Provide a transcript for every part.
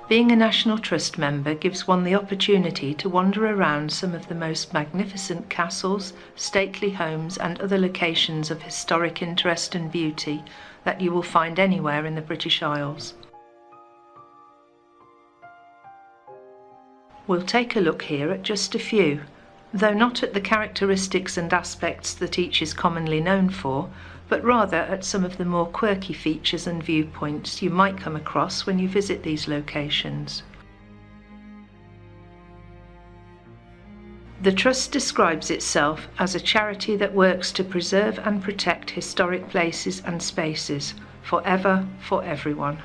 Being a National Trust member gives one the opportunity to wander around some of the most magnificent castles, stately homes and other locations of historic interest and beauty that you will find anywhere in the British Isles. We'll take a look here at just a few, though not at the characteristics and aspects that each is commonly known for, but rather at some of the more quirky features and viewpoints you might come across when you visit these locations. The Trust describes itself as a charity that works to preserve and protect historic places and spaces, forever, for everyone.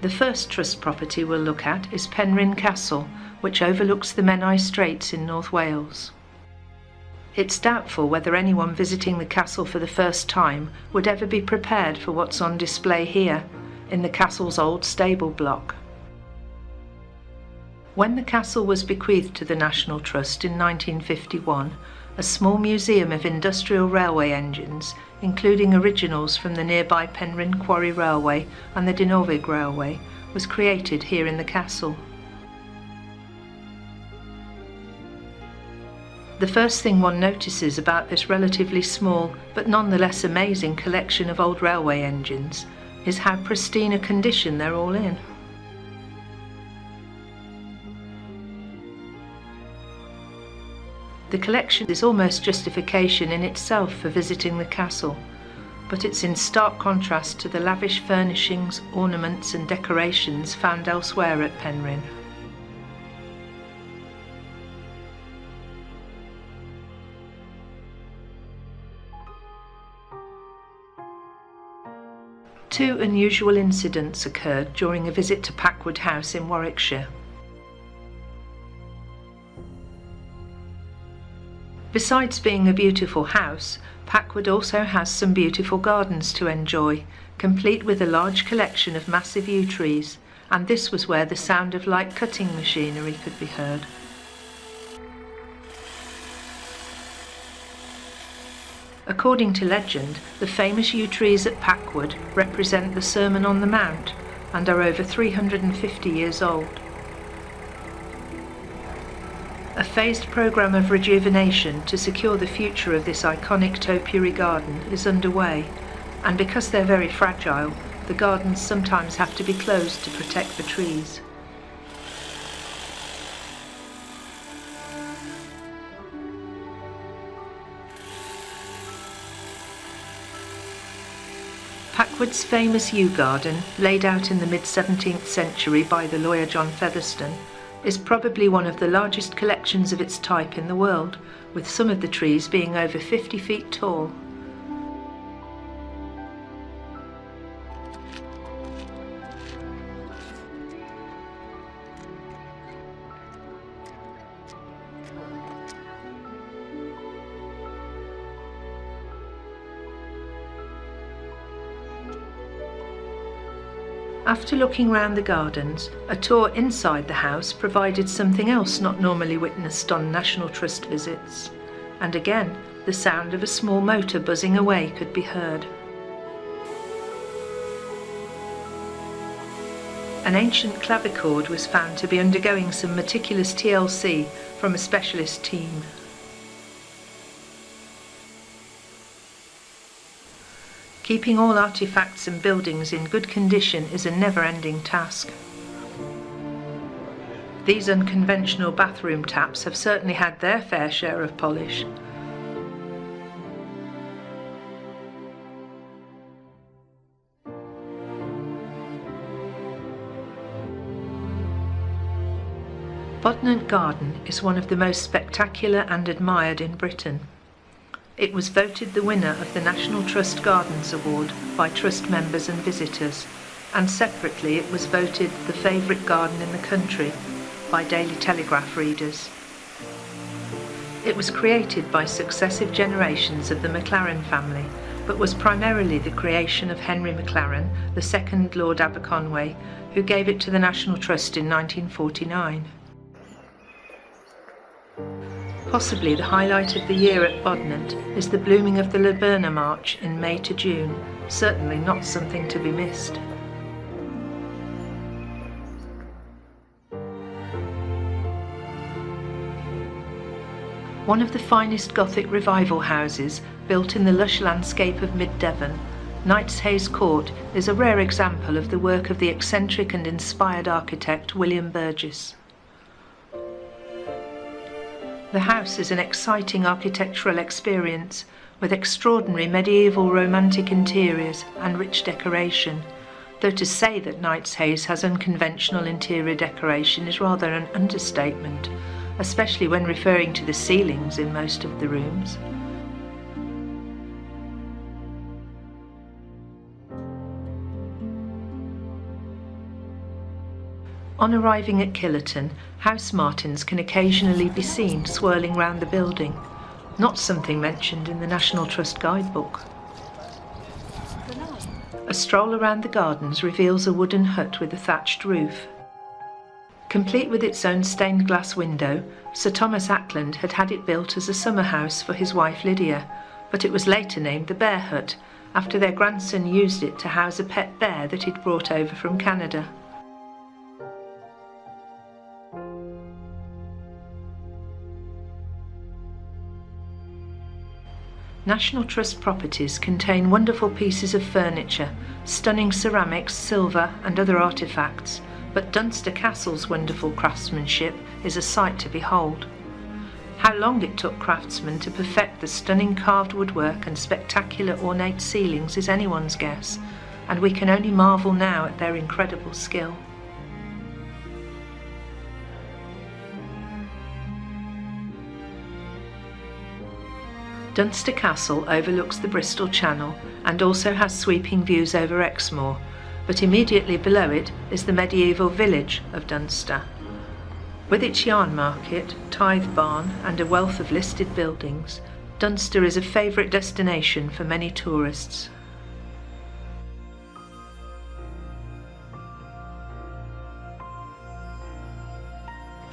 The first Trust property we'll look at is Penrhyn Castle, which overlooks the Menai Straits in North Wales. It's doubtful whether anyone visiting the castle for the first time would ever be prepared for what's on display here, in the castle's old stable block. When the castle was bequeathed to the National Trust in 1951, a small museum of industrial railway engines, including originals from the nearby Penrhyn Quarry Railway and the Dinorwig Railway, was created here in the castle. The first thing one notices about this relatively small but nonetheless amazing collection of old railway engines is how pristine a condition they're all in. The collection is almost justification in itself for visiting the castle, but it's in stark contrast to the lavish furnishings, ornaments and decorations found elsewhere at Penrhyn. Two unusual incidents occurred during a visit to Packwood House in Warwickshire. Besides being a beautiful house, Packwood also has some beautiful gardens to enjoy, complete with a large collection of massive yew trees, and this was where the sound of light cutting machinery could be heard. According to legend, the famous yew trees at Packwood represent the Sermon on the Mount and are over 350 years old. A phased programme of rejuvenation to secure the future of this iconic topiary garden is underway, and because they're very fragile, the gardens sometimes have to be closed to protect the trees. Packwood's famous yew garden, laid out in the mid-17th century by the lawyer John Featherstone, is probably one of the largest collections of its type in the world, with some of the trees being over 50 feet tall. After looking round the gardens, a tour inside the house provided something else not normally witnessed on National Trust visits, and again the sound of a small motor buzzing away could be heard. An ancient clavichord was found to be undergoing some meticulous TLC from a specialist team. Keeping all artifacts and buildings in good condition is a never-ending task. These unconventional bathroom taps have certainly had their fair share of polish. Bodnant Garden is one of the most spectacular and admired in Britain. It was voted the winner of the National Trust Gardens Award by Trust members and visitors, and separately it was voted the favourite garden in the country by Daily Telegraph readers. It was created by successive generations of the McLaren family, but was primarily the creation of Henry McLaren, the second Lord Aberconway, who gave it to the National Trust in 1949. Possibly the highlight of the year at Bodnant is the blooming of the Laburna March in May to June, certainly not something to be missed. One of the finest Gothic revival houses, built in the lush landscape of mid-Devon, Knightshays Court is a rare example of the work of the eccentric and inspired architect William Burgess. The house is an exciting architectural experience with extraordinary medieval romantic interiors and rich decoration, though to say that Knightshays has unconventional interior decoration is rather an understatement, especially when referring to the ceilings in most of the rooms. On arriving at Killerton, house martins can occasionally be seen swirling round the building, not something mentioned in the National Trust guidebook. A stroll around the gardens reveals a wooden hut with a thatched roof. Complete with its own stained glass window, Sir Thomas Ackland had had it built as a summer house for his wife Lydia, but it was later named the Bear Hut, after their grandson used it to house a pet bear that he'd brought over from Canada. National Trust properties contain wonderful pieces of furniture, stunning ceramics, silver and other artefacts, but Dunster Castle's wonderful craftsmanship is a sight to behold. How long it took craftsmen to perfect the stunning carved woodwork and spectacular ornate ceilings is anyone's guess, and we can only marvel now at their incredible skill. Dunster Castle overlooks the Bristol Channel and also has sweeping views over Exmoor, but immediately below it is the medieval village of Dunster. With its yarn market, tithe barn and a wealth of listed buildings, Dunster is a favourite destination for many tourists.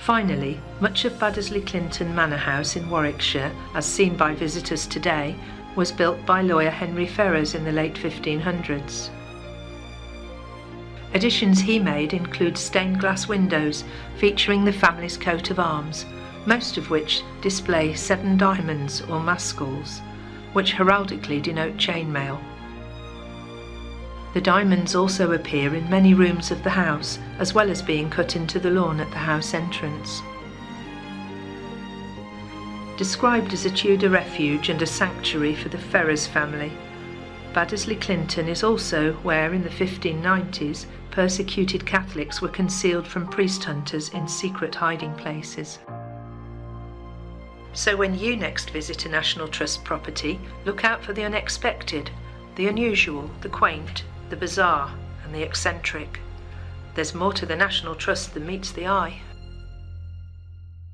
Finally, much of Baddesley Clinton Manor House in Warwickshire, as seen by visitors today, was built by lawyer Henry Ferrers in the late 1500s. Additions he made include stained glass windows featuring the family's coat of arms, most of which display 7 diamonds or mascals, which heraldically denote chainmail. The diamonds also appear in many rooms of the house, as well as being cut into the lawn at the house entrance. Described as a Tudor refuge and a sanctuary for the Ferrers family, Baddesley Clinton is also where, in the 1590s, persecuted Catholics were concealed from priest hunters in secret hiding places. So when you next visit a National Trust property, look out for the unexpected, the unusual, the quaint, the bizarre and the eccentric. There's more to the National Trust than meets the eye.